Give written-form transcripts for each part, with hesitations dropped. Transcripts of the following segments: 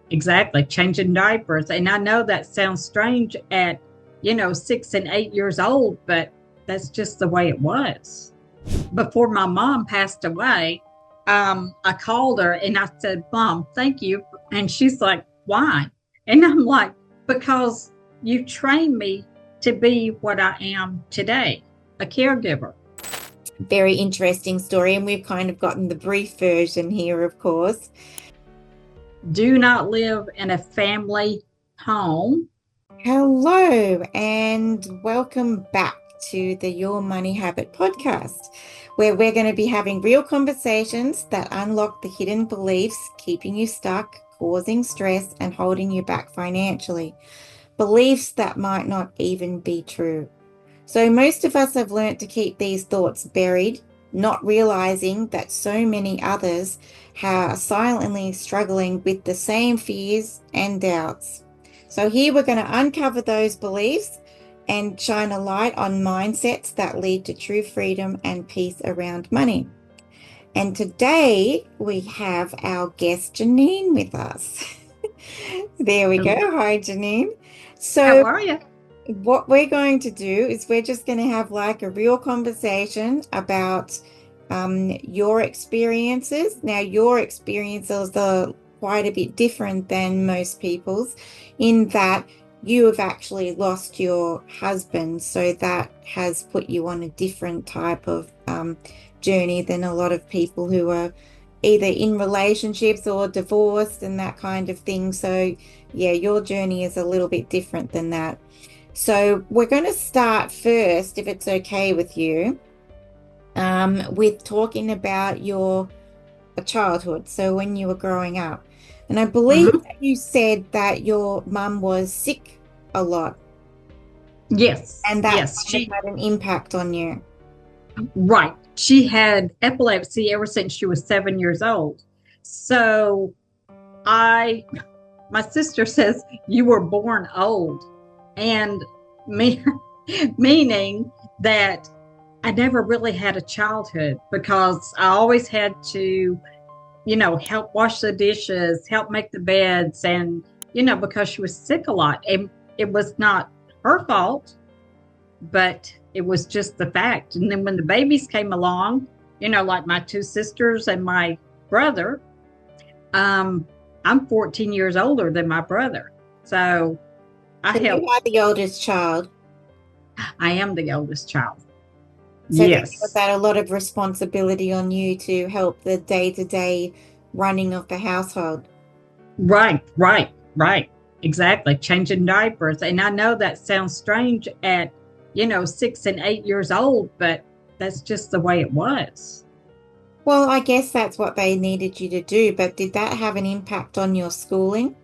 exactly. Changing diapers. And I know that sounds strange at, 6 and 8 years old, but that's just the way it was. Before my mom passed away, I called her and I said, Mom, thank you. And she's like, why? And I'm like, because you trained me to be what I am today, a caregiver. Very interesting story. And we've kind of gotten the brief version here, of course. Do not live in a family home. Hello, and welcome back to the Your Money Habit podcast, where we're going to be having real conversations that unlock the hidden beliefs keeping you stuck, causing stress, and holding you back financially. Beliefs that might not even be true. So, most of us have learnt to keep these thoughts buried, not realizing that so many others are silently struggling with the same fears and doubts. So, here we're going to uncover those beliefs and shine a light on mindsets that lead to true freedom and peace around money. And today we have our guest Janine with us. There we go. Hi, Janine. How So, are you? what we're going to do is we're just going to have like a real conversation about your experiences. Now, your experiences are quite a bit different than most people's in that you have actually lost your husband. So that has put you on a different type of journey than a lot of people who are either in relationships or divorced and that kind of thing. So, yeah, your journey is a little bit different than that. So we're going to start first, if it's okay with you, with talking about your childhood. So when you were growing up. And I believe Mhm. that you said that your mum was sick a lot Yes, and that yes. kind of had an impact on you. Right. She had epilepsy ever since she was 7 years old. So I, my sister says, you were born old. And me, meaning that I never really had a childhood because I always had to, help wash the dishes, help make the beds. And, because she was sick a lot. And it was not her fault, but it was just the fact. And then when the babies came along, like my two sisters and my brother, um, I'm 14 years older than my brother. So I So you are helped. the oldest child. I am the oldest child. So there was Yes. that a lot of responsibility on you to help the day-to-day running of the household. Right, right, right. Exactly. Changing diapers. And I know that sounds strange at, 6 and 8 years old, but that's just the way it was. Well, I guess that's what they needed you to do, but did that have an impact on your schooling?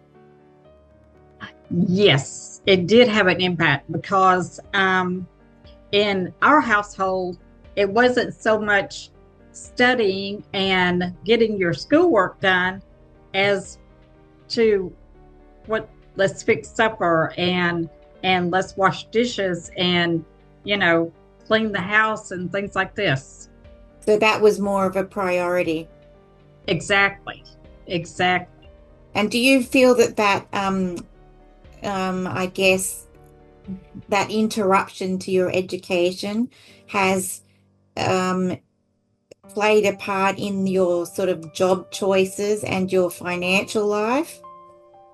Yes, it did have an impact because in our household, it wasn't so much studying and getting your schoolwork done as to what let's fix supper and let's wash dishes and you know clean the house and things like this. So that was more of a priority. Exactly, exactly. And do you feel that I guess that interruption to your education has um, played a part in your sort of job choices and your financial life?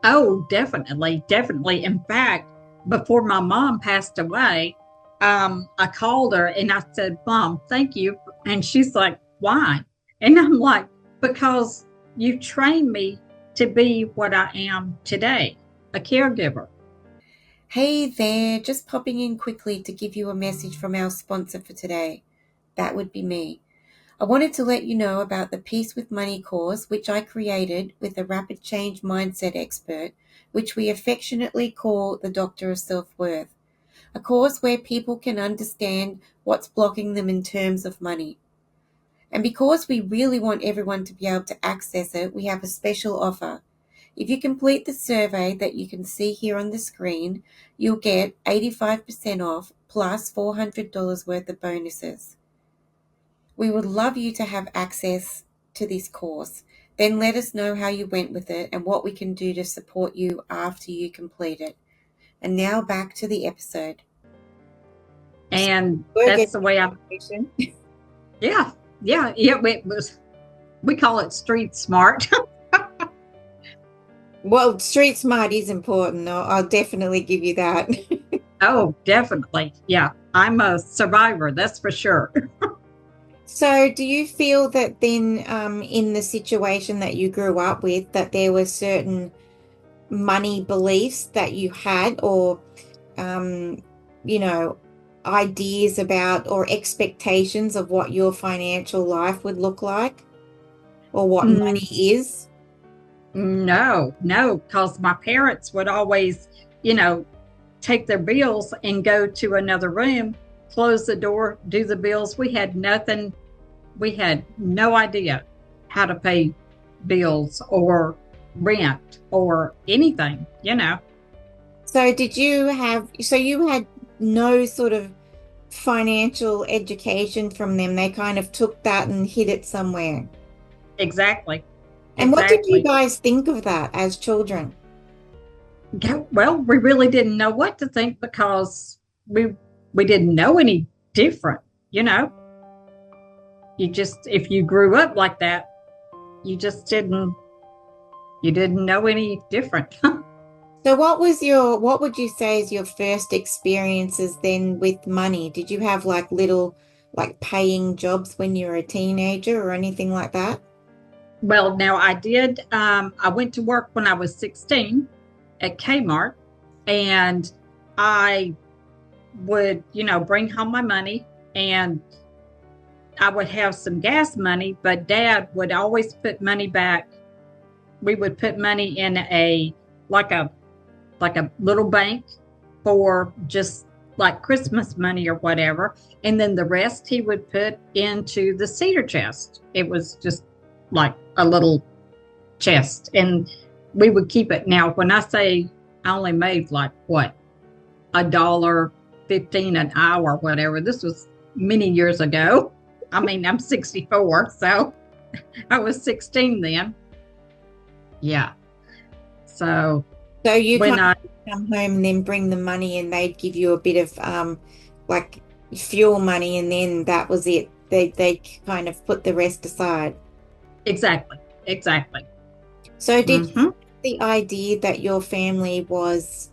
Oh, definitely, definitely. In fact, before my mom passed away, I called her and I said, Mom, thank you. And she's like, why? And I'm like, because you trained me to be what I am today, a caregiver. Hey there, just popping in quickly to give you a message from our sponsor for today. That would be me. I wanted to let you know about the Peace with Money course, which I created with a rapid change mindset expert, which we affectionately call the Doctor of Self Worth. A course where people can understand what's blocking them in terms of money. And because we really want everyone to be able to access it, we have a special offer. If you complete the survey that you can see here on the screen, you'll get 85% off plus $400 worth of bonuses. We would love you to have access to this course. Then let us know how you went with it and what we can do to support you after you complete it. And now back to the episode. And that's the way yeah. We call it street smart. Well, street smart is important, though. I'll definitely give you that. Oh, definitely. Yeah. I'm a survivor, that's for sure. So do you feel that then in the situation that you grew up with, that there were certain money beliefs that you had or, you know, ideas about or expectations of what your financial life would look like or what money is? No, because my parents would always, take their bills and go to another room, close the door, do the bills. We had nothing. We had no idea how to pay bills or rent or anything. So you had no sort of financial education from them. They kind of took that and hid it somewhere. Exactly. And what did you guys think of that as children? Yeah, well, we really didn't know what to think because we didn't know any different. If you grew up like that, you just didn't know any different. So what would you say is your first experiences then with money? Did you have like little like paying jobs when you were a teenager or anything like that? Well, now I did. I went to work when I was 16 at Kmart, and I would, bring home my money, and I would have some gas money, but Dad would always put money back. We would put money in like a little bank for just like Christmas money or whatever, and then the rest he would put into the cedar chest. It was just like a little chest, and we would keep it. Now, when I say I only made like what, $1.15 an hour, whatever, this was many years ago. I mean, I'm 64, so I was 16 then. Yeah. So you when kind of come home and then bring the money and they'd give you a bit of like fuel money and then that was it. They kind of put the rest aside. Exactly. So did you have the idea that your family was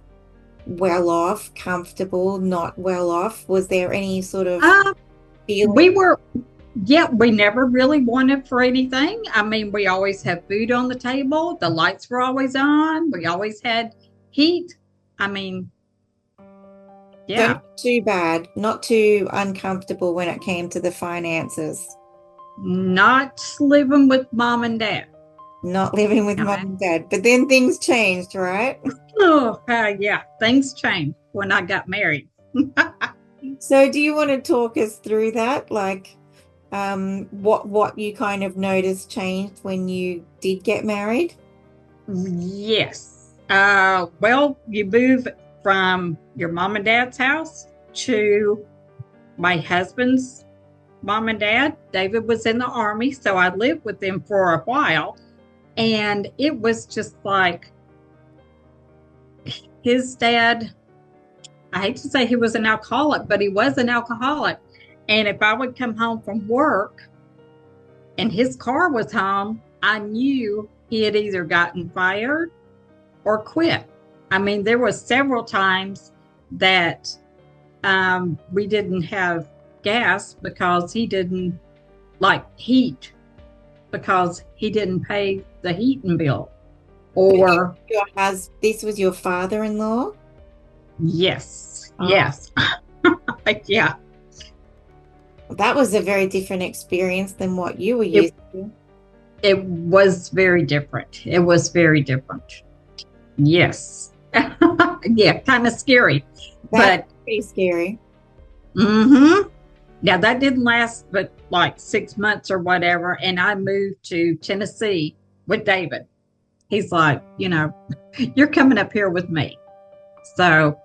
well off, comfortable, not well off? Was there any sort of feeling? We never really wanted for anything. I mean, we always had food on the table. The lights were always on. We always had heat. I mean, yeah. So not too bad, not too uncomfortable when it came to the finances. Not living with mom and dad. Not living with mom and dad. But then things changed, right? Oh, yeah. Things changed when I got married. So do you want to talk us through that? Like what you kind of noticed changed when you did get married? Yes. Well, you move from your mom and dad's house to my husband's mom and dad. David was in the Army, so I lived with them for a while. And it was just like his dad, I hate to say he was an alcoholic, but he was an alcoholic. And if I would come home from work and his car was home, I knew he had either gotten fired or quit. I mean, there were several times that we didn't have gas because he didn't like heat, because he didn't pay the heating bill. Or this was your father-in-law? Yes. Yes. Yeah. That was a very different experience than what you were used to. It was very different. Yes. Yeah, kind of scary. That's pretty scary. Now that didn't last but like 6 months or whatever. And I moved to Tennessee with David. He's like, you're coming up here with me. So,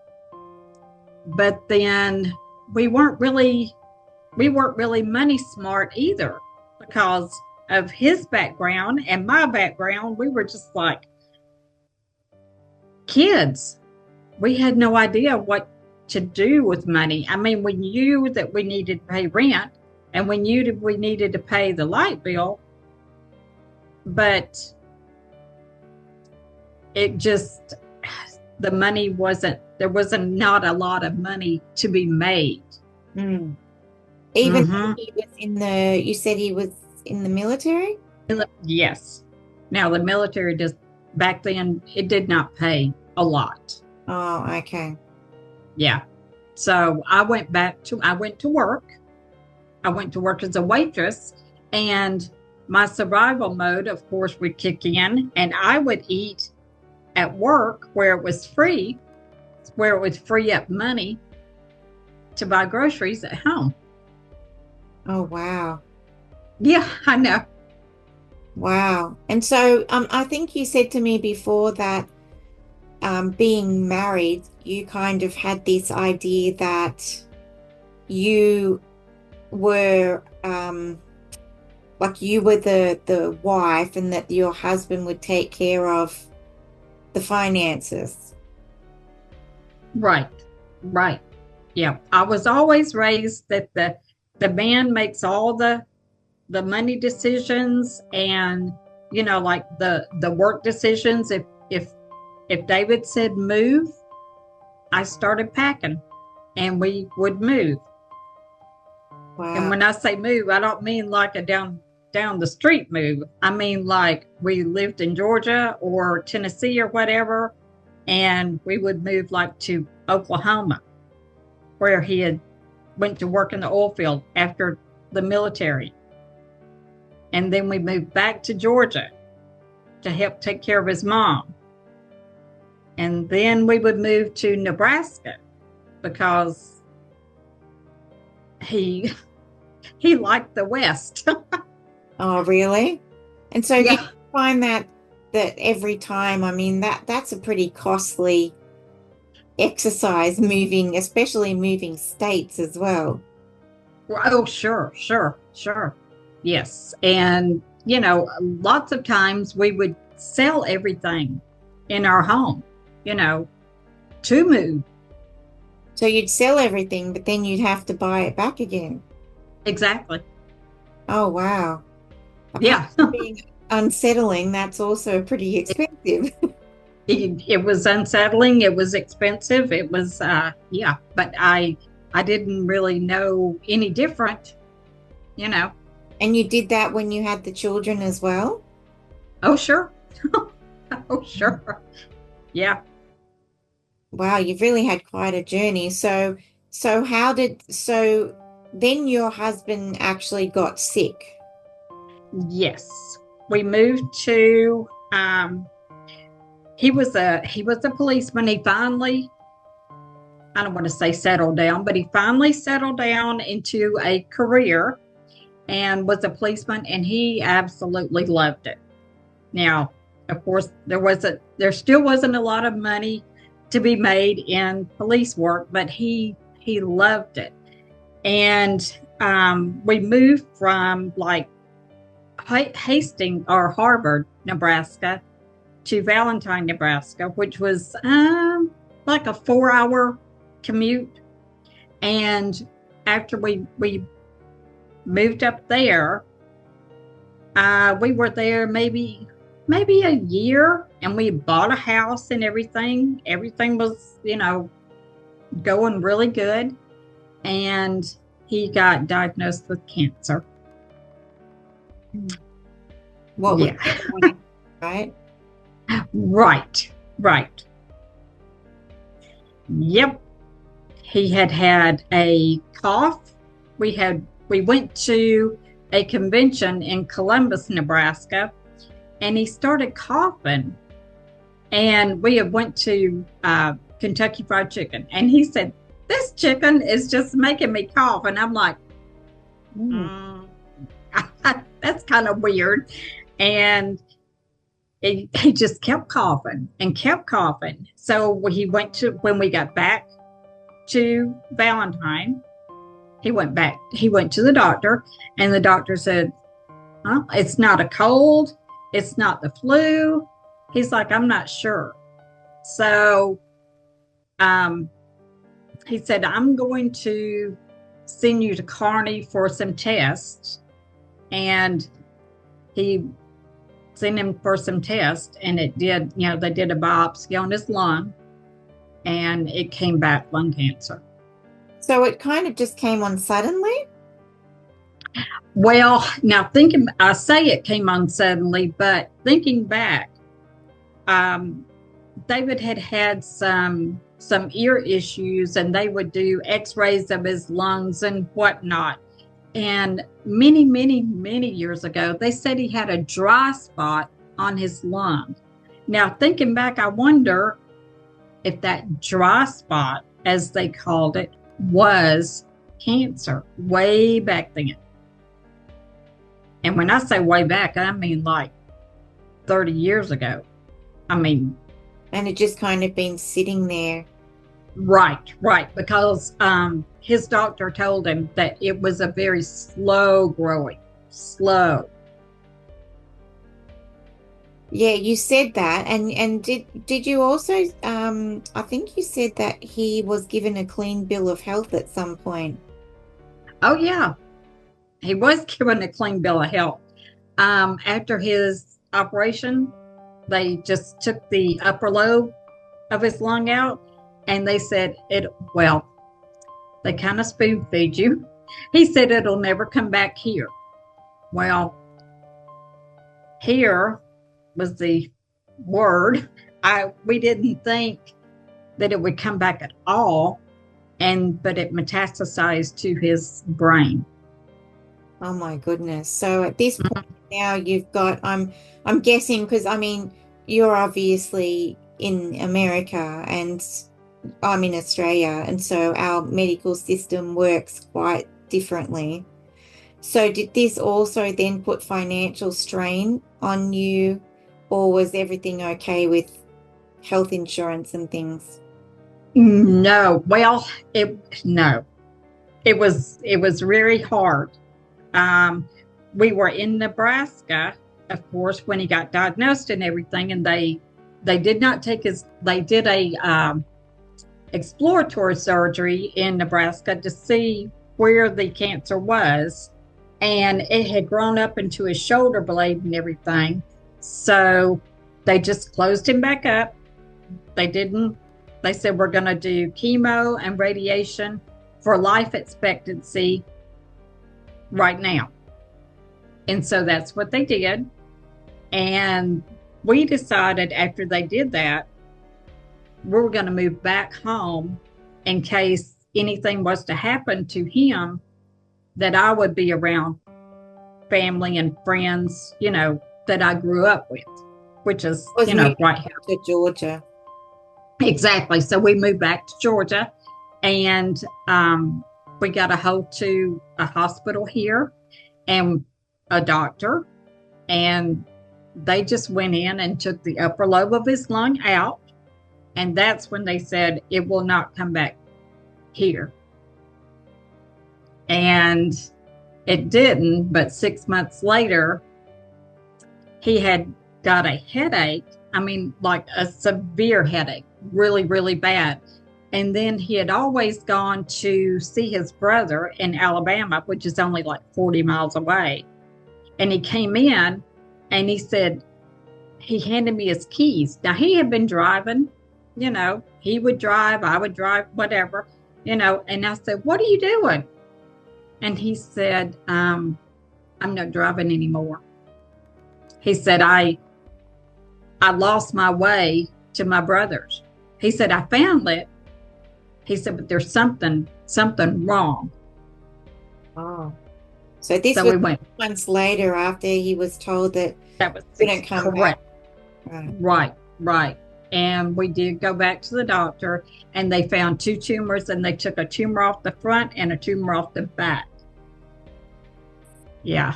but then we weren't really money smart either, because of his background and my background, we were just like kids. We had no idea what to do with money. I mean, we knew that we needed to pay rent and we knew that we needed to pay the light bill, but it just, the money wasn't, there wasn't not a lot of money to be made. Mm. Even though he was in the, you said he was in the military? Yes. Now the military just, back then, it did not pay a lot. Oh, okay. Yeah. So I went to work. I went to work as a waitress, and my survival mode, of course, would kick in, and I would eat at work where it was free, where it would free up money to buy groceries at home. Oh, wow. Yeah, I know. Wow. And so I think you said to me before that being married, you kind of had this idea that you were like you were the wife and that your husband would take care of the finances. Right. Right. Yeah. I was always raised that the man makes all the money decisions, and like the work decisions. If David said move, I started packing and we would move. Wow. And when I say move, I don't mean like a down the street move. I mean like we lived in Georgia or Tennessee or whatever, and we would move like to Oklahoma, where he had went to work in the oil field after the military. And then we moved back to Georgia to help take care of his mom. And then we would move to Nebraska because he liked the West. Oh, really? And so Yeah. did you find that every time, I mean, that's a pretty costly exercise moving, especially moving states as well. Oh, sure. Yes. And, lots of times we would sell everything in our home, to move. So you'd sell everything, but then you'd have to buy it back again. Exactly. Oh, wow. Yeah. Apart from being unsettling, that's also pretty expensive. It was unsettling. It was expensive. It was, yeah, but I didn't really know any different, And you did that when you had the children as well? Oh, sure. Oh, sure. Yeah. Wow, you've really had quite a journey. So then your husband actually got sick. Yes. We moved to, he was a policeman. He finally, I don't want to say settled down, but he finally settled down into a career and was a policeman, and he absolutely loved it. Now, of course, there still wasn't a lot of money to be made in police work, but he loved it. And we moved from like Hastings or Harvard, Nebraska, to Valentine, Nebraska, which was like a 4-hour commute. And after we moved up there, we were there maybe a year, and we bought a house and everything. Everything was, going really good. And he got diagnosed with cancer. What was Yeah. that, right? Right. Yep. He had a cough. We went to a convention in Columbus, Nebraska, and he started coughing. And we had went to Kentucky Fried Chicken, and he said, "This chicken is just making me cough." And I'm like, that's kind of weird. And he just kept coughing and kept coughing. So when we got back to Valentine, he went to the doctor, and the doctor said, Huh? It's not a cold. It's not the flu. He's like, I'm not sure. So um, he said, I'm going to send you to Carney for some tests. And he sent him for some tests, and it did, they did a biopsy on his lung, and it came back lung cancer. So it kind of just came on suddenly? Well, now I say it came on suddenly, but thinking back, um, David had some ear issues, and they would do X-rays of his lungs and whatnot. And many, many, many years ago, they said he had a dry spot on his lung. Now, thinking back, I wonder if that dry spot, as they called it, was cancer way back then. And when I say way back, I mean like 30 years ago. I mean, And it just kind of been sitting there. right, because his doctor told him that it was a very slow growing, slow. Yeah, you said that. And did you also I think you said that he was given a clean bill of health at some point. Oh yeah, he was given a clean bill of health. After his operation, they just took the upper lobe of his lung out, and they said well, they kind of spoon feed you. He said it'll never come back here. Well, here was the word. We didn't think that it would come back at all, but it metastasized to his brain. Oh my goodness. So at this point now you've got I'm guessing because I mean you're obviously in America and I'm in Australia, and so our medical system works quite differently. So did this also then put financial strain on you, or was everything okay with health insurance and things? No, well, no, it was very hard. Um, we were in Nebraska, of course, when he got diagnosed and everything, and they did not take they did a exploratory surgery in Nebraska to see where the cancer was, and it had grown up into his shoulder blade and everything. So they just closed him back up. They said, we're going to do chemo and radiation for life expectancy right now. And so that's what they did. And we decided after they did that, we were going to move back home in case anything was to happen to him, that I would be around family and friends, that I grew up with, which is, right here. To Georgia. Exactly. So we moved back to Georgia, and we got a hold to a hospital here and a doctor, and they just went in and took the upper lobe of his lung out. And that's when they said it will not come back here. And it didn't, but 6 months later, he had got a headache. I mean, like a severe headache, really, really bad. And then he had always gone to see his brother in Alabama, which is only like 40 miles away. And he came in and he said, he handed me his keys. Now, he had been driving, he would drive, I would drive, whatever, and I said, what are you doing? And he said, I'm not driving anymore. He said, I lost my way to my brother's. He said, I found it. He said, but there's something wrong. Oh. So this So was we went. months later after he was told that Was couldn't come correct. Back. Right. And we did go back to the doctor, and they found 2 tumors, and they took a tumor off the front and a tumor off the back. Yeah.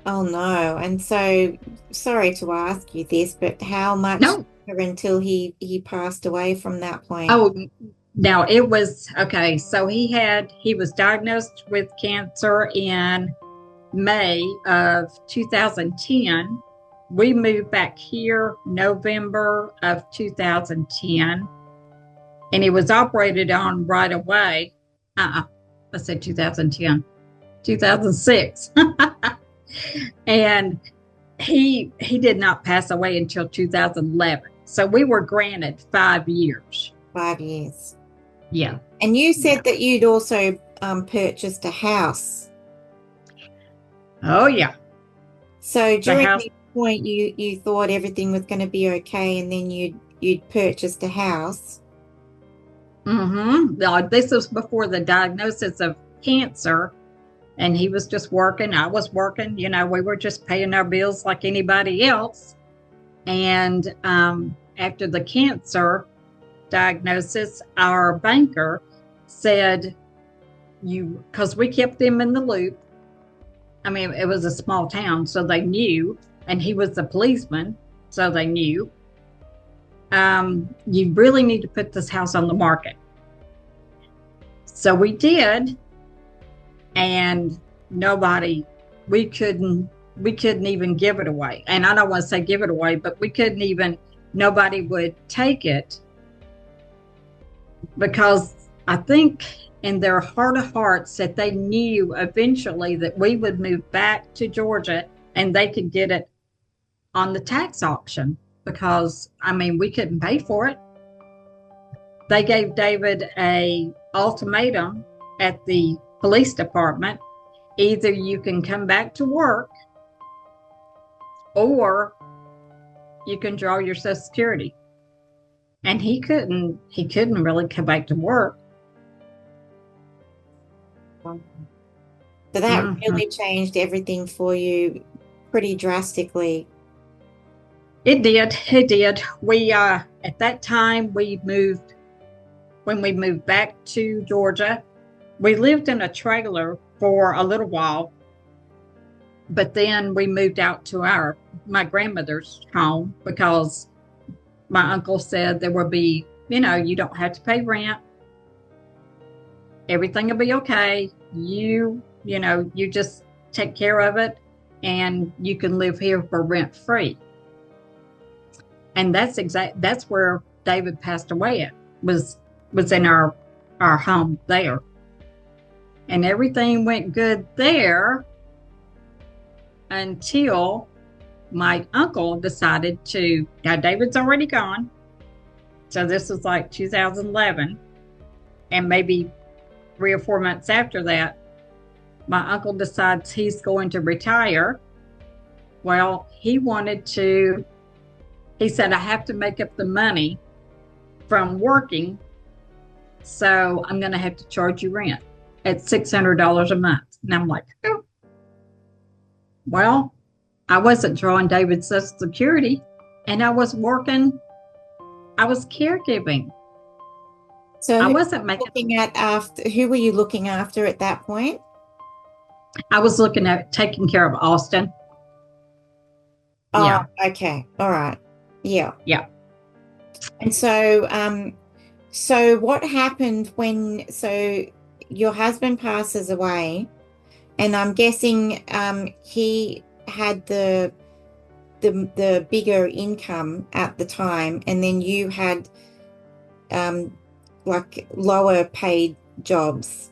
Oh no. And so sorry to ask you this, but how much until he passed away from that point? Oh, now it was okay. So he was diagnosed with cancer in May of 2010. We moved back here November of 2010, and it was operated on right away. I said 2010, 2006. And he did not pass away until 2011. So we were granted 5 years. 5 years. Yeah. And you said Yeah. that you'd also purchased a house. Oh, yeah. So The during house. this point, you thought everything was going to be okay, and then you'd purchased a house. This was before the diagnosis of cancer, and he was just working. I was working. We were just paying our bills like anybody else. And after the cancer diagnosis, our banker said, because we kept them in the loop. I mean, it was a small town, so they knew, and he was a policeman, so they knew. You really need to put this house on the market. So we did, and we couldn't even give it away. And I don't want to say give it away, but nobody would take it, because I think in their heart of hearts that they knew eventually that we would move back to Georgia and they could get it on the tax auction, because we couldn't pay for it. They gave David a ultimatum at the police department: either you can come back to work or you can draw your Social Security. And he couldn't really come back to work. So that really changed everything for you pretty drastically. It did. We at that time when we moved back to Georgia, we lived in a trailer for a little while, but then we moved out to my grandmother's home, because my uncle said there will be, you don't have to pay rent. Everything will be okay. You just take care of it, and you can live here for rent free. And that's where David passed away at, was in our home there. And everything went good there until my uncle decided now David's already gone. So this was like 2011, and maybe 3 or 4 months after that, my uncle decides he's going to retire. Well, he said, I have to make up the money from working, so I'm going to have to charge you rent at $600 a month. And I'm like, oh. Well, I wasn't drawing David's Social Security, and I was working. I was caregiving. So I wasn't who were you looking after at that point? I was looking at taking care of Austin. Oh, yeah. Okay. All right. Yeah. Yeah. And so what happened so your husband passes away, and I'm guessing he had the bigger income at the time, and then you had like lower paid jobs.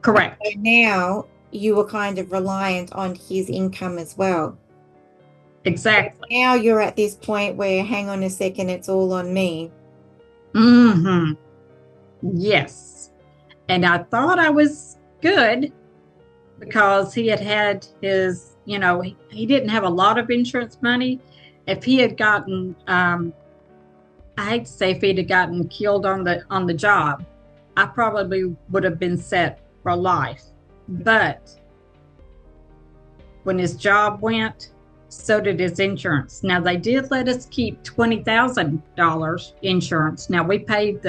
Correct. So now you were kind of reliant on his income as well. Exactly. Now you're at this point where, hang on a second, it's all on me. Yes. And I thought I was good, because he had his, he didn't have a lot of insurance money. If he had gotten, I hate to say if he'd have gotten killed on the job, I probably would have been set for life. But when his job went, so did his insurance. Now, they did let us keep $20,000 insurance. Now, we paid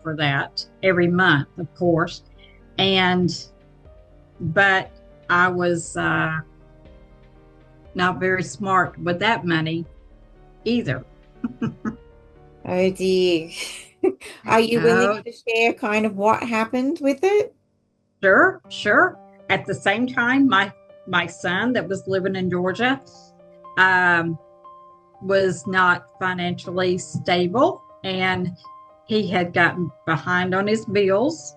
for that every month, of course. But I was not very smart with that money either. Oh dear. Are you willing to share kind of what happened with it? Sure. at the same time, my son that was living in Georgia um, was not financially stable, and he had gotten behind on his bills.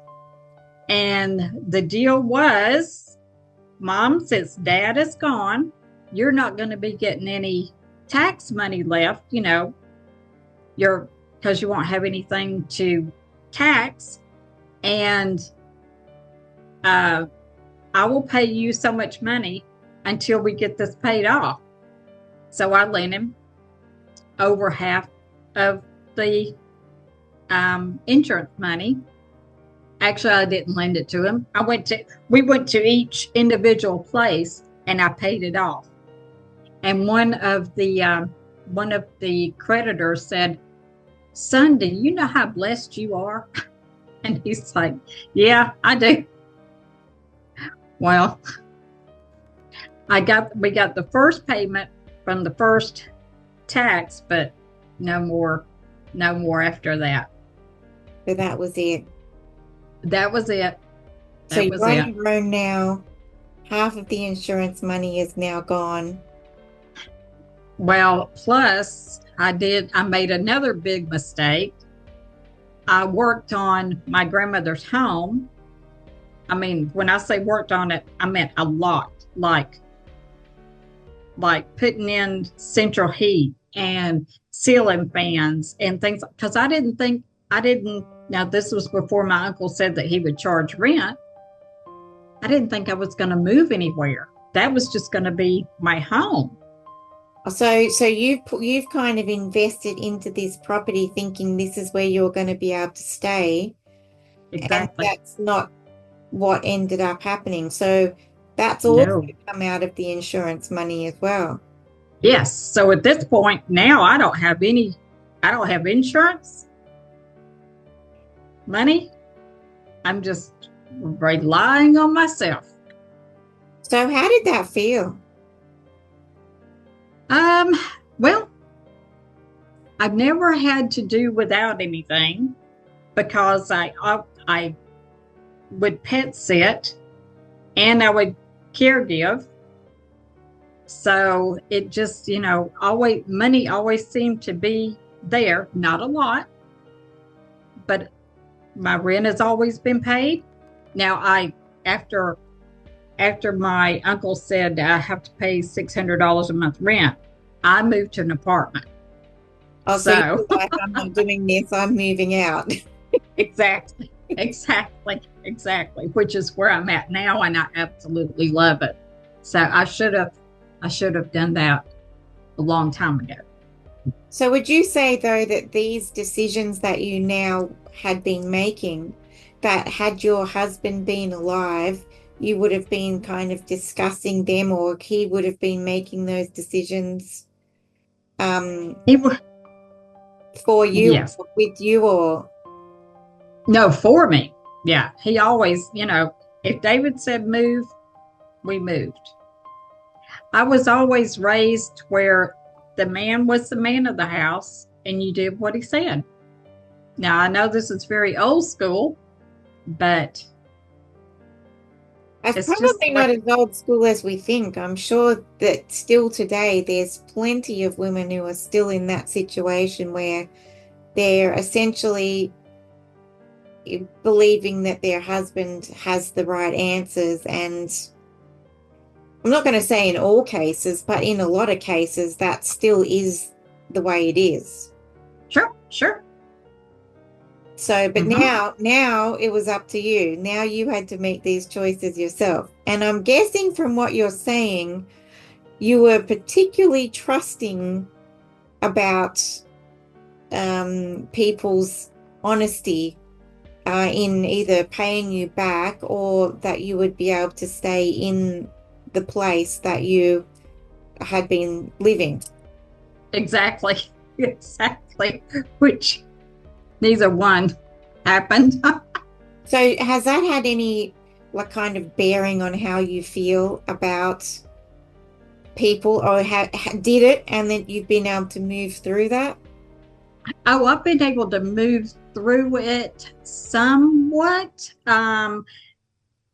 And the deal was, Mom, since Dad is gone, you're not going to be getting any tax money left, because you won't have anything to tax. And I will pay you so much money until we get this paid off. So I lent him over half of the insurance money. Actually, I didn't lend it to him. We went to each individual place and I paid it off. And one of the creditors said, "Son, do you know how blessed you are?" And he's like, "Yeah, I do." Well, we got the first payment from the first tax, but no more after that. So that was it. That was it. So you're on your own now. Half of the insurance money is now gone. Well, plus I made another big mistake. I worked on my grandmother's home. I mean, when I say worked on it, I meant a lot, like putting in central heat and ceiling fans and things, because now this was before my uncle said that he would charge rent. I didn't think I was going to move anywhere. That was just going to be my home. So you've kind of invested into this property thinking this is where you're going to be able to stay. Exactly. And that's not what ended up happening. So that's also come out of the insurance money as well. Yes. So at this point now I don't have insurance money. I'm just relying on myself. So how did that feel? Well, I've never had to do without anything because I would pet sit and I would caregive. So it just, money always seemed to be there. Not a lot, but my rent has always been paid. Now after my uncle said I have to pay $600 a month rent, I moved to an apartment. Oh, so you're like, I'm not doing this, I'm moving out. Exactly. Which is where I'm at now, and I absolutely love it. So I should have done that a long time ago. So would you say, though, that these decisions that you now had been making, that had your husband been alive, you would have been kind of discussing them, or he would have been making those decisions for you, yes. with you, or? No, for me. Yeah. He always, if David said move, we moved. I was always raised where the man was the man of the house and you did what he said. Now, I know this is very old school, but it's probably not as old school as we think. I'm sure that still today there's plenty of women who are still in that situation where they're essentially believing that their husband has the right answers. And I'm not going to say in all cases, but in a lot of cases that still is the way it is. Sure. So, but now it was up to you. Now you had to make these choices yourself. And I'm guessing from what you're saying, you were particularly trusting about people's honesty in either paying you back or that you would be able to stay in the place that you had been living. Exactly. Which neither one happened. So has that had any kind of bearing on how you feel about people, or did it, and then you've been able to move through that? Oh, I've been able to move through it somewhat.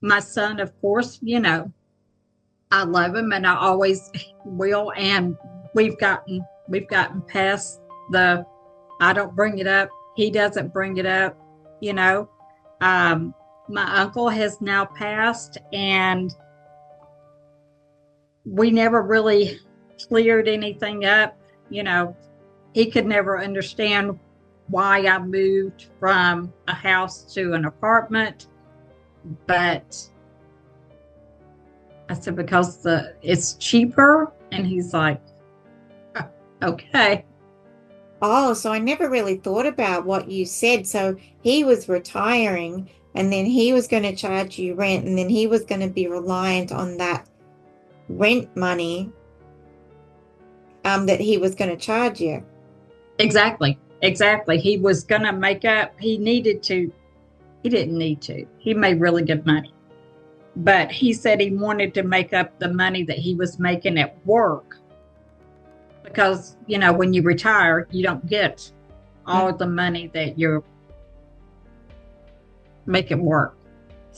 my son, of course, I love him and I always will. And we've gotten past the I don't bring it up, he doesn't bring it up, you know. Um, my uncle has now passed and we never really cleared anything up. You know, he could never understand why I moved from a house to an apartment, but I said because it's cheaper, and he's like, "Oh, okay." Oh, so I never really thought about what you said. So he was retiring and then he was going to charge you rent and then he was going to be reliant on that rent money that he was going to charge you. Exactly, exactly. He was gonna make up. He needed to. He didn't need to. He made really good money, but he said he wanted to make up the money that he was making at work because when you retire, you don't get all Mm. the money that you're making work.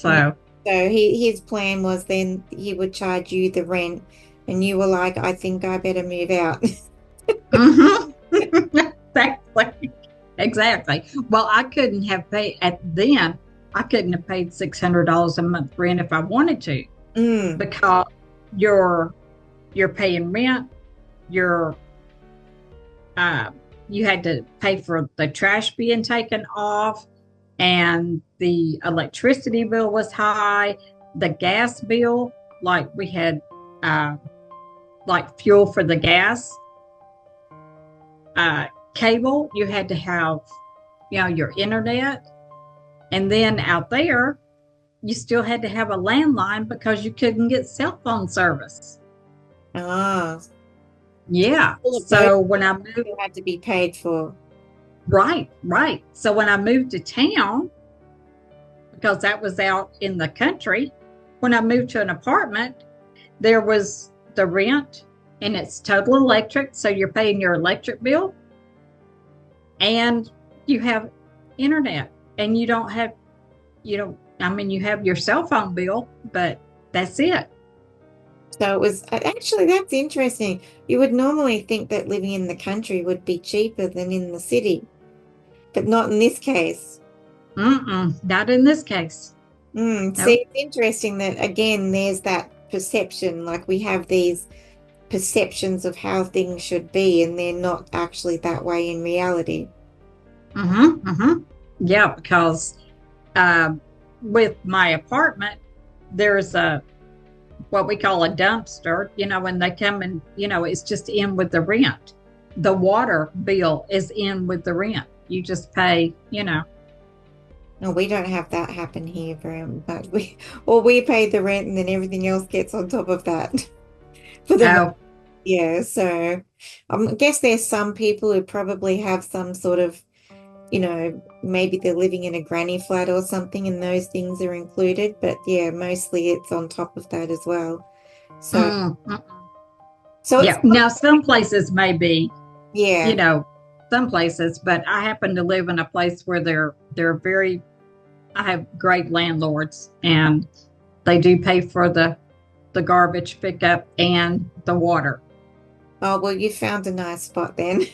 Yeah. So, So his plan was then he would charge you the rent and you were like, I think I better move out. mhm. Exactly, exactly. Well, I couldn't have paid at then. I couldn't have paid $600 a month rent if I wanted to Mm. because you're you're paying rent. You're uh, you had to pay for the trash being taken off, and the electricity bill was high. The gas bill, like we had, uh, like fuel for the gas, uh, cable. You had to have, your internet, and then out there, you still had to have a landline because you couldn't get cell phone service. Ah, Yeah. all of those So when I moved, still had to be paid for. right, right. So when I moved to town, because that was out in the country. When I moved to an apartment, there was the rent and it's total electric. So you're paying your electric bill and you have internet and I mean, you have your cell phone bill, but that's it. So it was actually that's interesting. You would normally think that living in the country would be cheaper than in the city, but not in this case. Not in this case. See, Nope. it's interesting that again, there's that perception, like we have these perceptions of how things should be, and they're not actually that way in reality. Yeah, because um, with my apartment, there's a what we call a dumpster, when they come and, it's just in with the rent. The water bill is in with the rent. You just pay. No, we don't have that happen here very much. We pay the rent and then everything else gets on top of that for the month. Oh, Yeah, so I guess there's some people who probably have some sort of, maybe they're living in a granny flat or something and those things are included. But yeah, mostly it's on top of that as well. So, mm, mm. so it's Yeah. Now, some places may be, you yeah. know, some places, but I happen to live in a place where they're very, I have great landlords and they do pay for the garbage pickup and the water. Oh, well, you found a nice spot then.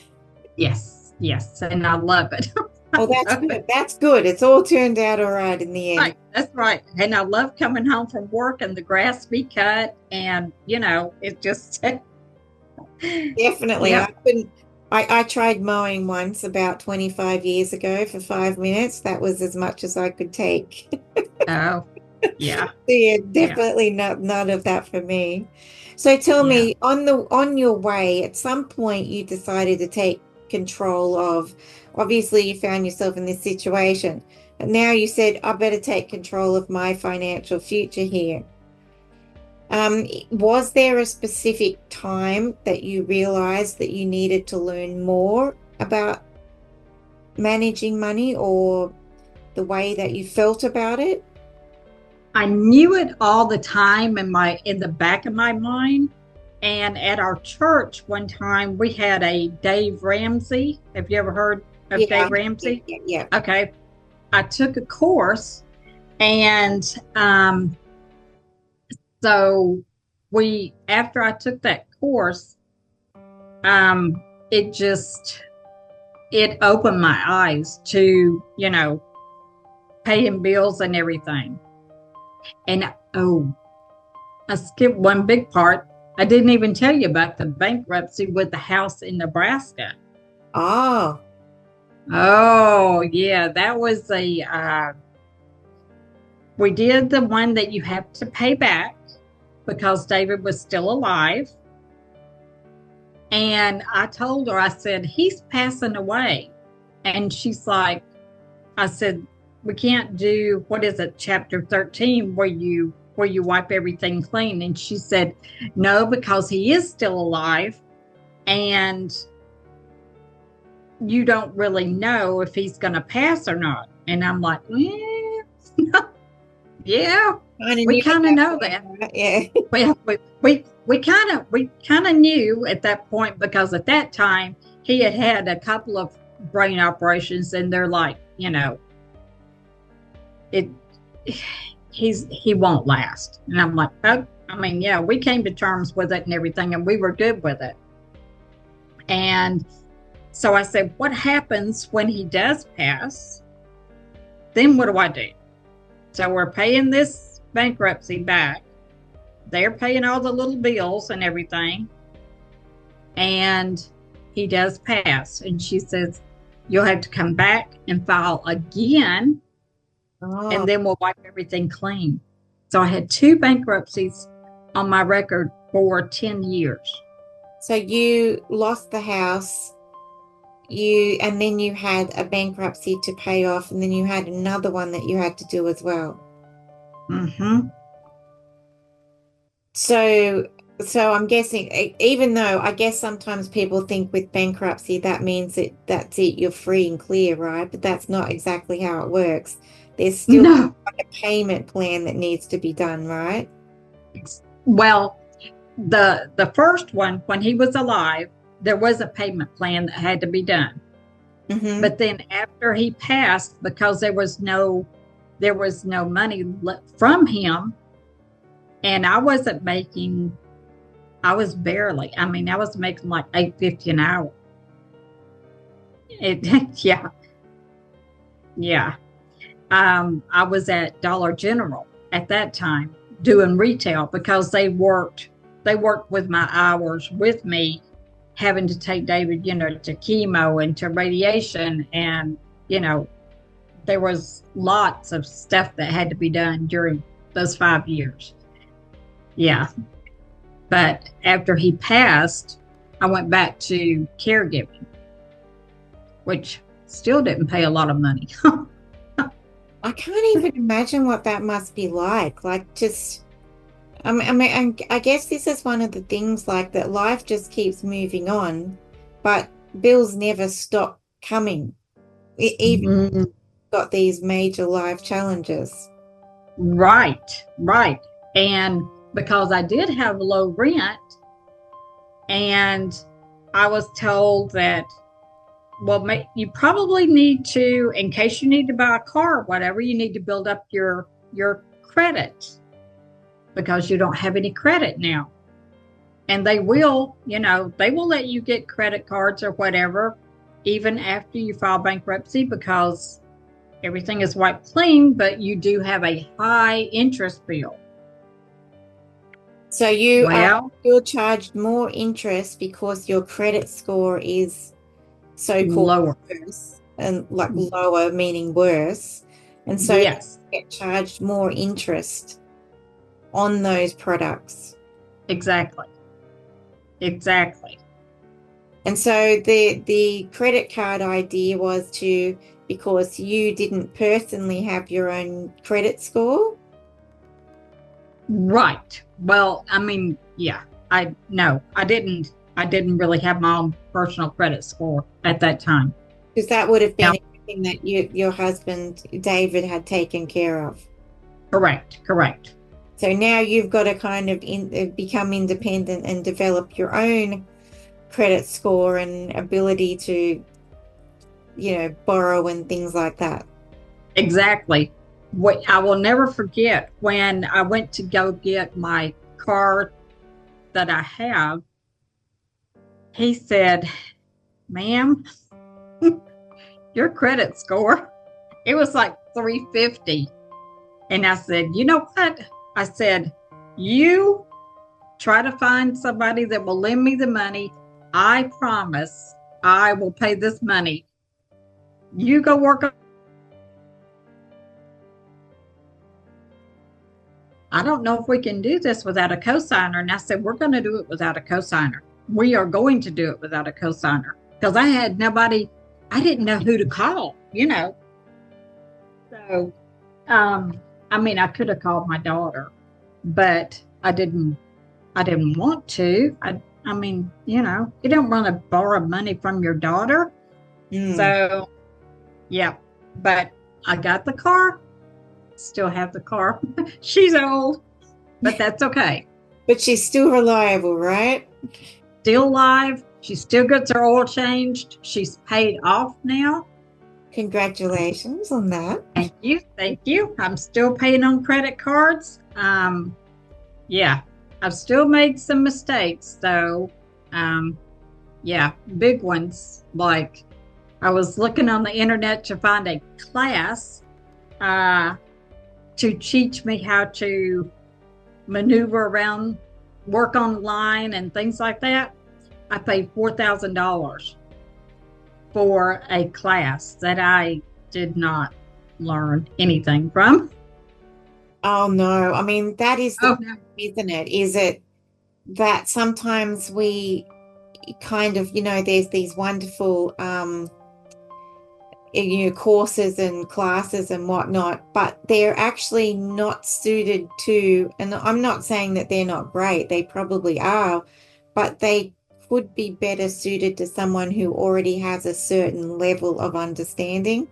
Yes, yes, and I love it. I Well, that's love good. it. That's good. It's all turned out all right in the end. Right, that's right. And I love coming home from work and the grass be cut, and it just Definitely. yeah. I tried mowing once about 25 years ago for 5 minutes. That was as much as I could take. Oh, yeah, So yeah, yeah, definitely not none of that for me. So tell yeah. me, on your way, at some point you decided to take control of, obviously you found yourself in this situation, but now you said, I better take control of my financial future here. Was there a specific time that you realized that you needed to learn more about managing money or the way that you felt about it? I knew it all the time in the back of my mind. And at our church one time we had a Dave Ramsey. Have you ever heard of Yeah, Dave yeah, Ramsey? yeah, yeah. Okay. I took a course and So after I took that course, um, it just, it opened my eyes to, paying bills and everything. And oh, I skipped one big part. I didn't even tell you about the bankruptcy with the house in Nebraska. Oh, Oh, yeah, that was we did the one that you have to pay back because David was still alive. And I told her, I said, he's passing away. And she's like, I said, we can't do, what is it, chapter 13, where you wipe everything clean. And she said, no, because he is still alive and you don't really know if he's going to pass or not. And I'm like, yeah, kind of we knew at kind of that know point, that. right? Yeah. Well, we kind of knew at that point because at that time he had had a couple of brain operations, and they're like, it he won't last. And I'm like, oh, I mean, yeah, we came to terms with it and everything, and we were good with it. And so I said, what happens when he does pass? Then what do I do? So we're paying this bankruptcy back. They're paying all the little bills and everything. And he does pass. And she says, you'll have to come back and file again, Oh, and then we'll wipe everything clean. So I had two bankruptcies on my record for 10 years. so you lost the house, and then you had a bankruptcy to pay off, and then you had another one that you had to do as well. Mm-hmm. So, so I'm guessing, even though I guess sometimes people think with bankruptcy that means that that's it, you're free and clear, right? But that's not exactly how it works. There's still No. like a payment plan that needs to be done, right? Well, the first one, when he was alive, there was a payment plan that had to be done. Mm-hmm. But then after he passed, because there was no money from him, and I wasn't making, I was barely, I mean, I was making like $8.50 an hour. Yeah, yeah. I was at Dollar General at that time doing retail because they worked with my hours with me, having to take David, to chemo and to radiation, and you know, there was lots of stuff that had to be done during those 5 years. Yeah. But after he passed, I went back to caregiving, which still didn't pay a lot of money. I can't even imagine what that must be like. Like just, I guess this is one of the things like that life just keeps moving on, but bills never stop coming. Even Mm, got these major life challenges. right, right. And because I did have low rent, and I was told that, well, you probably need to, in case you need to buy a car or whatever, you need to build up your credit because you don't have any credit now. And they will let you get credit cards or whatever, even after you file bankruptcy, because everything is wiped clean, but you do have a high interest bill. So you are Well, still charged more interest because your credit score is so-called lower. worse, and like lower meaning worse. And so you Yes, get charged more interest on those products. exactly. Exactly. And so the credit card idea was to, because you didn't personally have your own credit score. Right. Well, I mean, yeah. I didn't really have my own personal credit score at that time. Because that would have No, been everything that your husband David had taken care of. correct, correct. So now you've got to kind of become independent and develop your own credit score and ability to, borrow and things like that. Exactly. I will never forget when I went to go get my car that I have. He said, "Ma'am, your credit score." It was like 350. And I said, "You know what?" I said, "You try to find somebody that will lend me the money. I promise I will pay this money. You go work on." I don't know if we can do this without a cosigner. And I said, "We're going to do it without a cosigner. We are going to do it without a cosigner." Because I had nobody, I didn't know who to call. So, I mean, I could have called my daughter, but I didn't want to. I mean, you don't want to borrow money from your daughter. Mm. So, yeah, but I got the car, still have the car. She's old, but that's okay. But she's still reliable, right? Still alive. She still gets her oil changed. She's paid off now. Congratulations on that. Thank you. Thank you. I'm still paying on credit cards. Yeah, I've still made some mistakes though. Um, yeah, big ones. Like I was looking on the internet to find a class uh, to teach me how to maneuver around, work online, and things like that. I paid $4,000 for a class that I did not learn anything from. Oh no. I mean, that is the Oh, problem, no. isn't it? Is it that sometimes we kind of, there's these wonderful courses and classes and whatnot, but they're actually not suited to, and I'm not saying that they're not great, they probably are, but they could be better suited to someone who already has a certain level of understanding.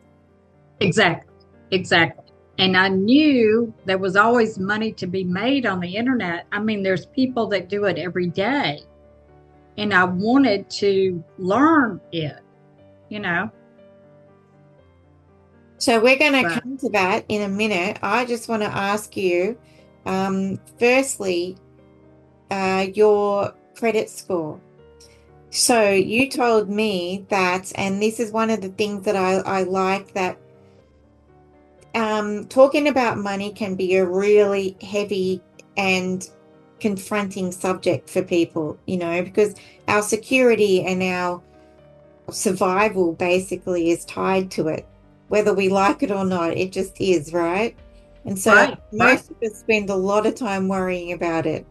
Exactly. Exactly. And I knew there was always money to be made on the internet. I mean, there's people that do it every day. And I wanted to learn it, you know, So we're going to but come to that in a minute. I just want to ask you, firstly, your credit score. So you told me that, and this is one of the things that I like, that talking about money can be a really heavy and confronting subject for people, because our security and our survival basically is tied to it, whether we like it or not. It just is, right? And so right, right. most of us spend a lot of time worrying about it.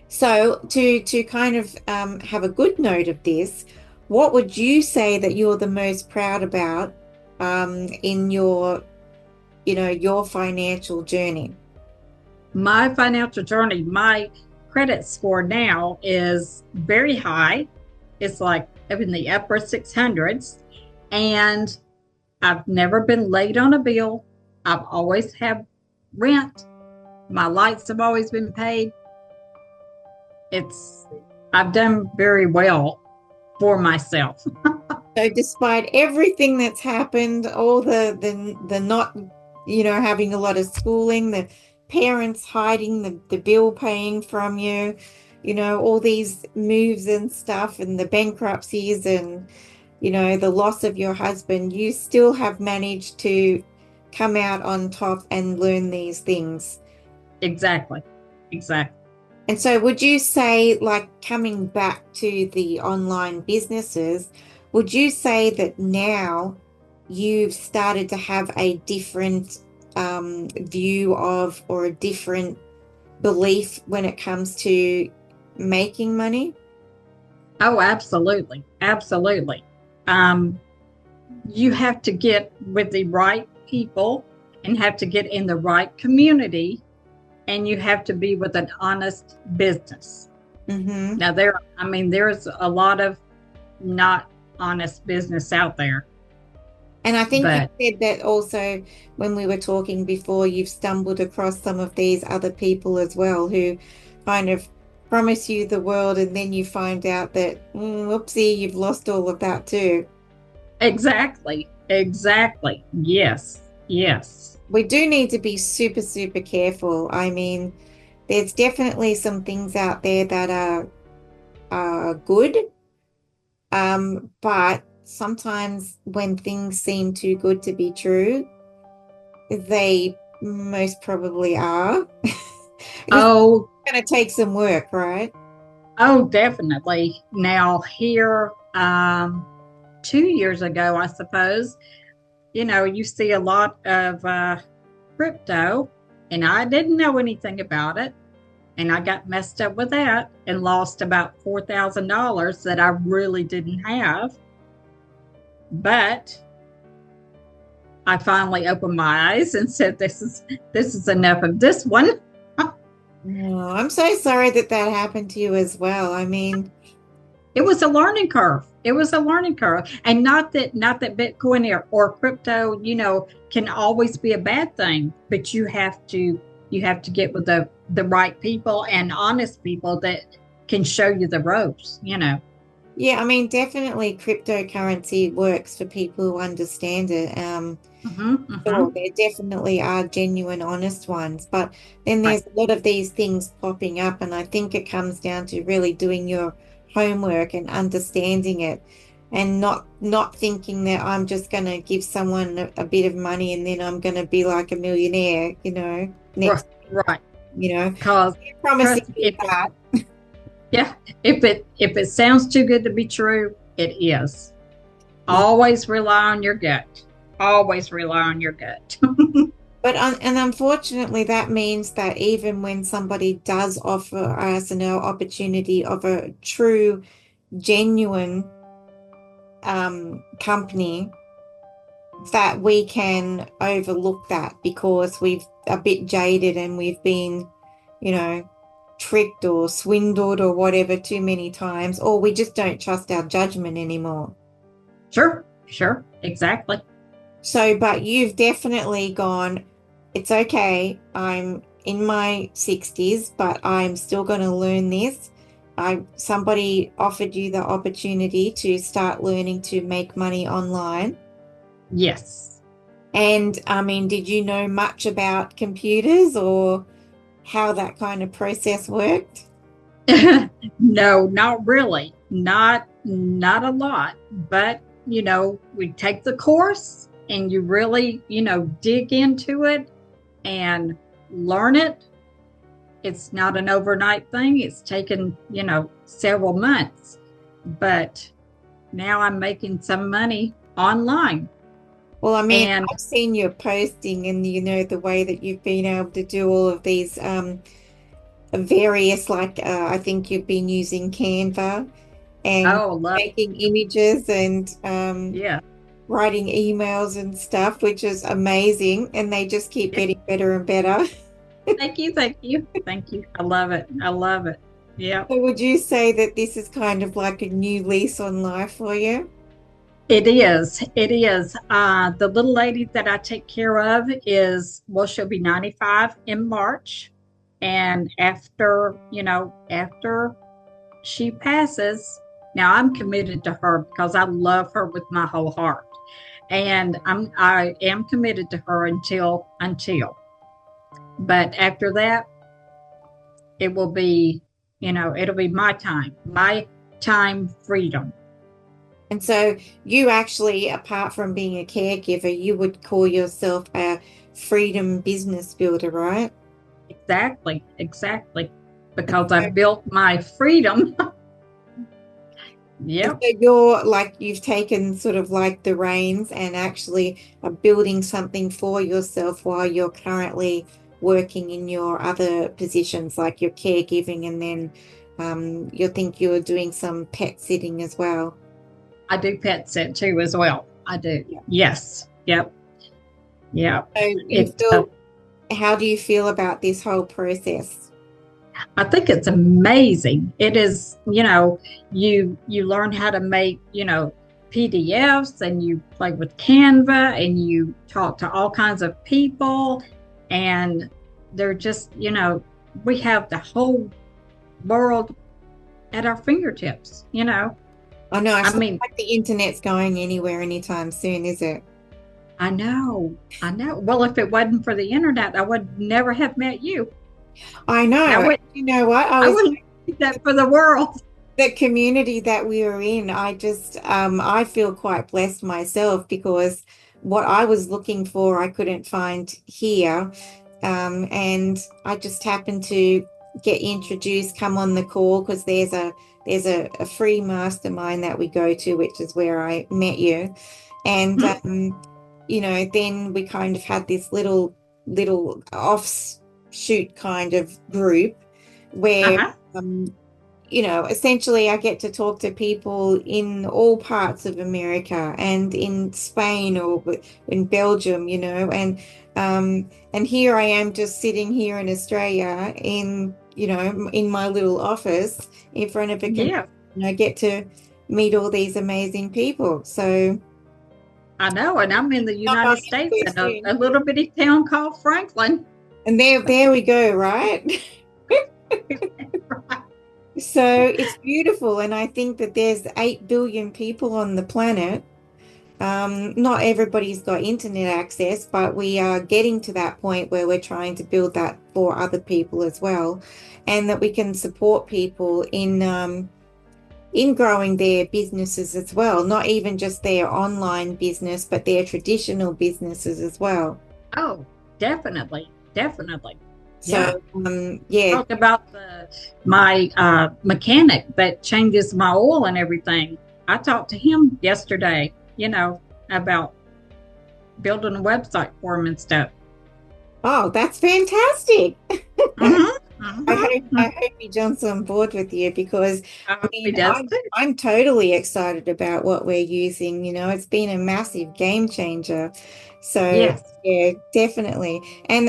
So to kind of have a good note of this, what would you say that you're the most proud about in your financial journey? My financial journey, my credit score now is very high. It's like in the upper 600s. And I've never been late on a bill. I've always had rent. My lights have always been paid. It's, I've done very well for myself. So despite everything that's happened, all the not, having a lot of schooling, the parents hiding the bill paying from you, all these moves and stuff and the bankruptcies and, the loss of your husband, you still have managed to come out on top and learn these things. Exactly. Exactly. And so would you say, like, coming back to the online businesses, would you say that now you've started to have a different view of, or a different belief when it comes to making money? Oh, absolutely. Absolutely. Um, you have to get with the right people and have to get in the right community, and you have to be with an honest business. Mm-hmm. Now I mean, there's a lot of not honest business out there, And I think you but said that also when we were talking before, you've stumbled across some of these other people as well who kind of promise you the world, and then you find out that, whoopsie, you've lost all of that too. exactly, exactly. Yes, yes. we do need to be super, super careful. I mean, there's definitely some things out there that are good, but sometimes when things seem too good to be true, they most probably are. Because it's Oh, going to take some work, right? oh, definitely. Now, here, 2 years ago, I suppose, you see a lot of crypto, and I didn't know anything about it. And I got messed up with that and lost about $4,000 that I really didn't have. But I finally opened my eyes and said, this is enough of this one. No, I'm so sorry that that happened to you as well. I mean, It was a learning curve. It was a learning curve. And not that Bitcoin or crypto, can always be a bad thing, but you have to get with the right people and honest people that can show you the ropes. yeah, I mean, definitely cryptocurrency works for people who understand it. Mm-hmm, Sure, mm-hmm. there definitely are genuine, honest ones, but then Right. there's a lot of these things popping up, and I think it comes down to really doing your homework and understanding it, and not thinking that I'm just going to give someone a bit of money and then I'm going to be like a millionaire, Right. next, Right. you know, Because promising trust me, you that. yeah, if it sounds too good to be true, it is. Yeah. Always rely on your gut. Always rely on your gut. But and unfortunately, that means that even when somebody does offer us an opportunity of a true, genuine company, that we can overlook that because we've a bit jaded and we've been, you know, tricked or swindled or whatever too many times, or we just don't trust our judgment anymore. Sure, sure, exactly. So, but you've definitely gone, it's okay. I'm in my 60s, but I'm still going to learn this. Somebody offered you the opportunity to start learning to make money online. Yes. And I mean, did you know much about computers or how that kind of process worked? No, not really. Not a lot, but we take the course and you really, dig into it and learn it. It's not an overnight thing. It's taken, several months. But now I'm making some money online. Well, I mean, And I've seen your posting and the way that you've been able to do all of these various, like I think you've been using Canva and oh, love, making images and yeah. writing emails and stuff, which is amazing. And they just keep Yeah. getting better and better. Thank you, thank you, thank you. I love it. I love it. Yeah. So would you say that this is kind of like a new lease on life for you? It is. It is. The little lady that I take care of well, she'll be 95 in March. And after she passes, now I'm committed to her because I love her with my whole heart. And I am committed to her until. But after that, it will be, it'll be my time freedom. And so you actually, apart from being a caregiver, you would call yourself a freedom business builder, right? Exactly, exactly. Because I built my freedom. And Yep, so you're like, you've taken sort of like the reins and actually are building something for yourself while you're currently working in your other positions, like your caregiving, and then you think you're doing some pet sitting as well. I do pet sit too as well. I do. Yeah. Yes. Yep. Yep. So you It. feel, how do you feel about this whole process? I think it's amazing. It is. You learn how to make PDFs, and you play with Canva, and you talk to all kinds of people, and they're just we have the whole world at our fingertips. I know, I it's not mean, like the internet's going anywhere anytime soon, is it? I know. I know. Well, if it wasn't for the internet, I would never have met you. I I know. would You know what? I I was wouldn't do that for the world. the community that we were in. I feel quite blessed myself because what I was looking for, I couldn't find here. And I just happened to get introduced, come on the call because there's a free mastermind that we go to, which is where I met you. And Mhm. then we kind of had this little offshoot kind of group where Uh-huh. essentially I get to talk to people in all parts of America and in Spain or in Belgium, and here I am just sitting here in Australia in my little office in front of a computer, Yeah, and I get to meet all these amazing people. So I know. And I'm in the not going United States in too a soon. little bitty town called Franklin. And there we go, right? Right. So it's beautiful, and I think that there's 8 billion people on the planet. Not everybody's got internet access, but we are getting to that point where we're trying to build that for other people as well, and that we can support people in growing their businesses as well, not even just their online business, but their traditional businesses as well. Oh, definitely. Definitely. So, Yeah. yeah. Talk about my mechanic that changes my oil and everything. I talked to him yesterday, about building a website for him and stuff. Oh, that's fantastic. Mm-hmm. I Mm-hmm. hope he jumps on board with you because I I hope he mean does I'm too. I'm totally excited about what we're using. It's been a massive game changer. So Yes. yeah, definitely. And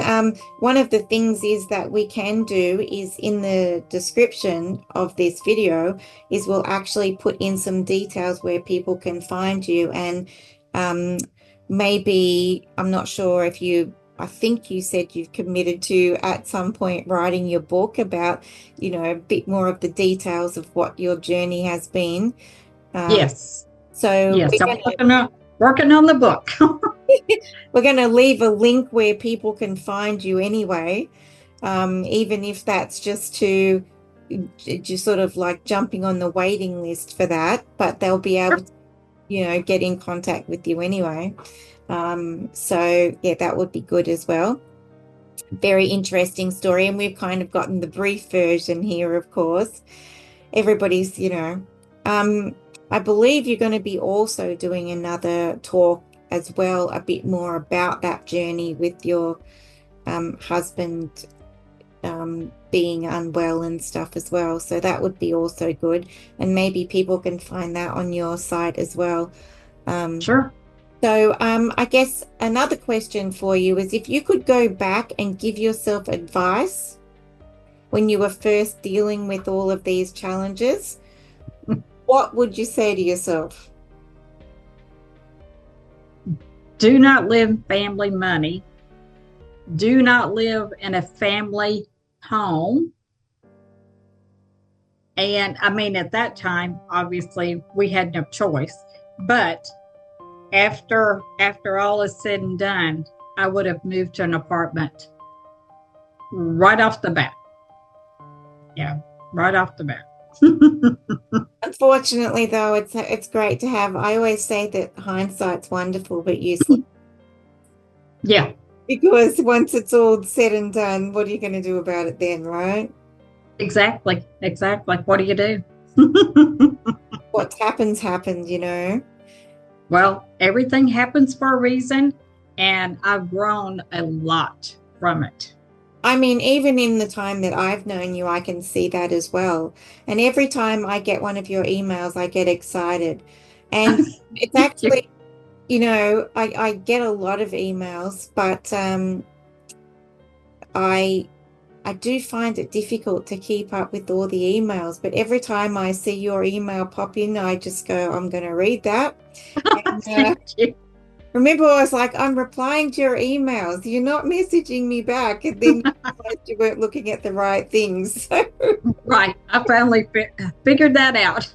one of the things is that we can do is in the description of this video is we'll actually put in some details where people can find you and um maybe I'm not sure if you I think you said you've committed to at some point writing your book about, a bit more of the details of what your journey has been. Um, Yes. so Yes. I'm working on the book. we're gonna leave a link where people can find you anyway, even if that's just sort of like jumping on the waiting list for that, but they'll be able to, get in contact with you anyway. So yeah, that would be good as well. Very interesting story. And we've kind of gotten the brief version here, of course. Everybody's, um, I believe you're going to be also doing another talk as well, a bit more about that journey with your husband being unwell and stuff as well. So that would be also good. And maybe people can find that on your site as well. Um, Sure. so I guess another question for you is if you could go back and give yourself advice when you were first dealing with all of these challenges, what would you say to yourself? Do not live family money. Do not live in a family home. And I mean, at that time, obviously, we had no choice. But after all is said and done, I would have moved to an apartment right off the bat. Yeah, right off the bat. Unfortunately, though, it's great to have. I always say that hindsight's wonderful but useless Yeah, because once it's all said and done, what are you going to do about it then, right? exactly. Exactly. What do you do? What happens, happens. Well, everything happens for a reason, and I've grown a lot from it. I mean, even in the time that I've known you, I can see that as well. And every time I get one of your emails, I get excited. And it's Thank you. actually, I get a lot of emails, but I I do find it difficult to keep up with all the emails. But every time I see your email pop in, I just go, I'm going to read that. And Thank you. remember, I was like, I'm replying to your emails. You're not messaging me back. And then you realized you weren't looking at the right things. Right. I finally figured that out.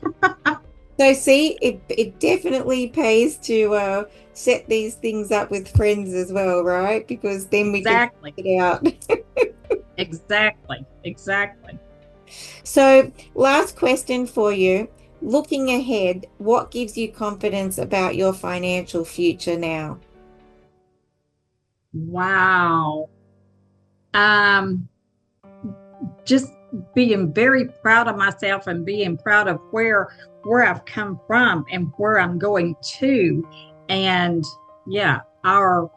So see, it definitely pays to set these things up with friends as well, right? Because then we can Exactly. it out. Exactly. Exactly. So, last question for you. Looking ahead, what gives you confidence about your financial future now? Wow. Um, just being very proud of myself and being proud of where I've come from and where I'm going to. And yeah, our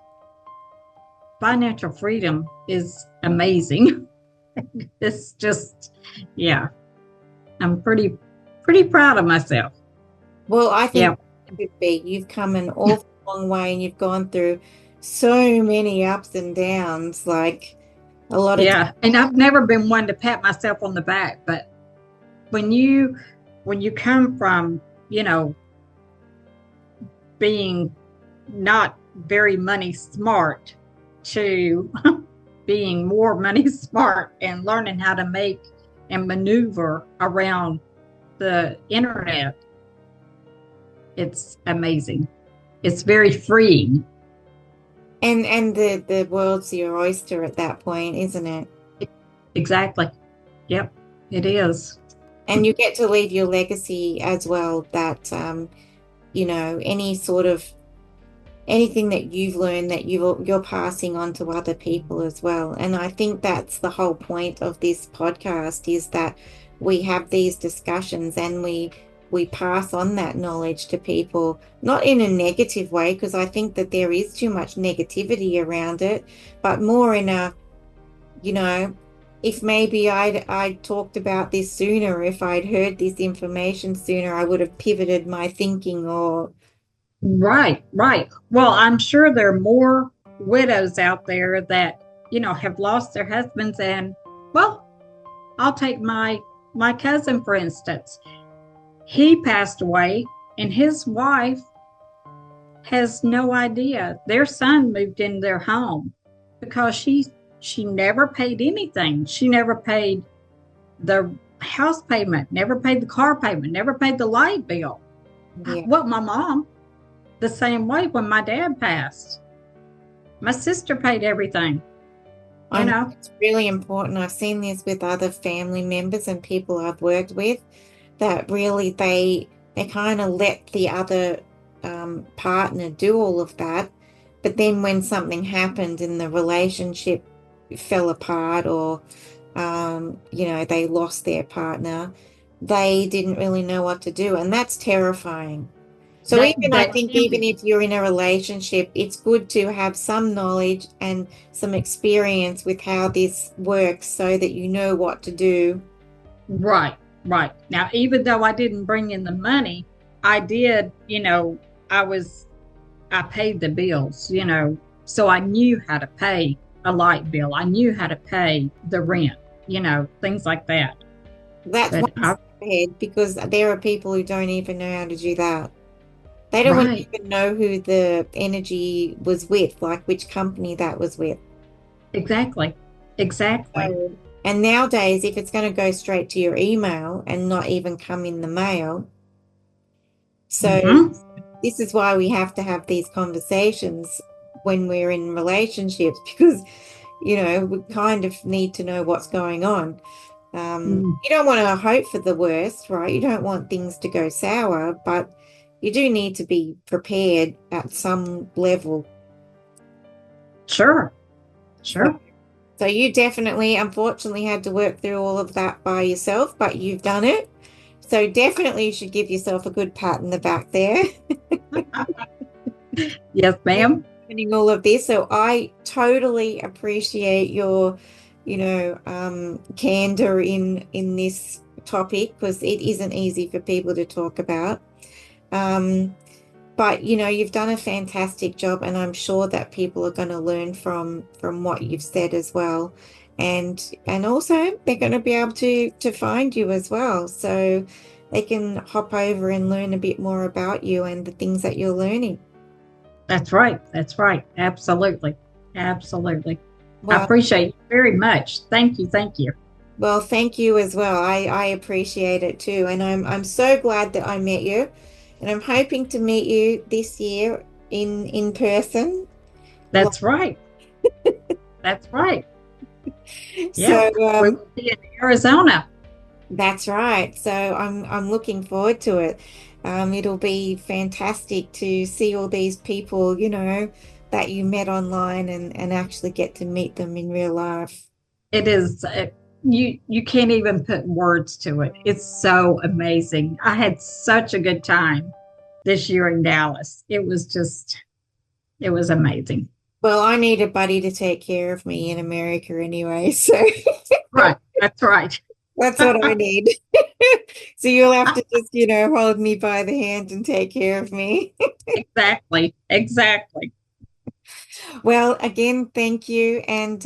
financial freedom is amazing. It's just, yeah, I'm pretty proud of myself. Well, I Yeah. think you should be. You've come an awful long way and you've gone through so many ups and downs, like a lot of Yeah. And I've never been one to pat myself on the back, but when you when you come from, you know, being not very money smart to being more money smart and learning how to make and maneuver around the internet, it's amazing. It's very freeing. and the world's your oyster at that point, isn't it? Exactly. Yep, it is. And you get to leave your legacy as well that any sort of anything that you've learned that you're passing on to other people as well. And I think that's the whole point of this podcast is that we have these discussions and we pass on that knowledge to people, not in a negative way, because I think that there is too much negativity around it, but more in a, you know, if maybe I'd talked about this sooner, if I'd heard this information sooner, I would have pivoted my thinking or Right, right. Well, I'm sure there are more widows out there that, have lost their husbands and, well, I'll take my cousin for instance. He passed away and his wife has no idea. Their son moved in their home because she never paid anything. She never paid the house payment, never paid the car payment, never paid the light bill. yeah. Well, my mom, the same way when my dad passed. My sister paid everything, I you know know. it's really important. I've seen this with other family members and people I've worked with that really they kind of let the other partner do all of that. But then when something happened and the relationship fell apart or they lost their partner, they didn't really know what to do. And that's terrifying. So even I That think can even be. if you're in a relationship, it's good to have some knowledge and some experience with how this works so that you know what to do. Right, right. Now, even though I didn't bring in the money, I did, I paid the bills, so I knew how to pay a light bill. I knew how to pay the rent, things like that. That's But one step ahead because there are people who don't even know how to do that. They don't right, even know who the energy was with, like which company that was with. exactly, exactly. So, and nowadays, if it's going to go straight to your email and not even come in the mail, so Hmm. this is why we have to have these conversations when we're in relationships because, we kind of need to know what's going on. You don't want to hope for the worst, right? You don't want things to go sour, but you do need to be prepared at some level. Sure, So, sure. so you definitely, unfortunately, had to work through all of that by yourself, but you've done it. So definitely you should give yourself a good pat in the back there. Yes, ma'am. Doing all of this. So I totally appreciate your, candor in this topic because it isn't easy for people to talk about. Um, but you've done a fantastic job, and I'm sure that people are going to learn from what you've said as well. And also they're going to be able to find you as well. So they can hop over and learn a bit more about you and the things that you're learning. That's right. That's right. Absolutely. Absolutely. I Well, appreciate you very much. Thank you. Thank you. Well, thank you as well. I appreciate it too. And I'm so glad that I met you. And I'm hoping to meet you this year in person. Like, That's right. That's right. so Yep. We will be in Arizona. that's right. So I'm looking forward to it. It'll be fantastic to see all these people, that you met online and actually get to meet them in real life. It is you can't even put words to it. It's so amazing. I had such a good time this year in Dallas. It was amazing. Well, I need a buddy to take care of me in America anyway, so Right. That's right. that's what I need. So you'll have to just, hold me by the hand and take care of me. Exactly. Exactly. Well, again, thank you. And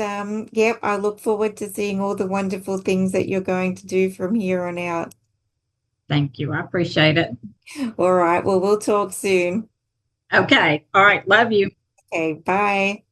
yep, I look forward to seeing all the wonderful things that you're going to do from here on out. Thank you. I appreciate it. All right. Well, we'll talk soon. Okay. All right. Love you. Okay, bye.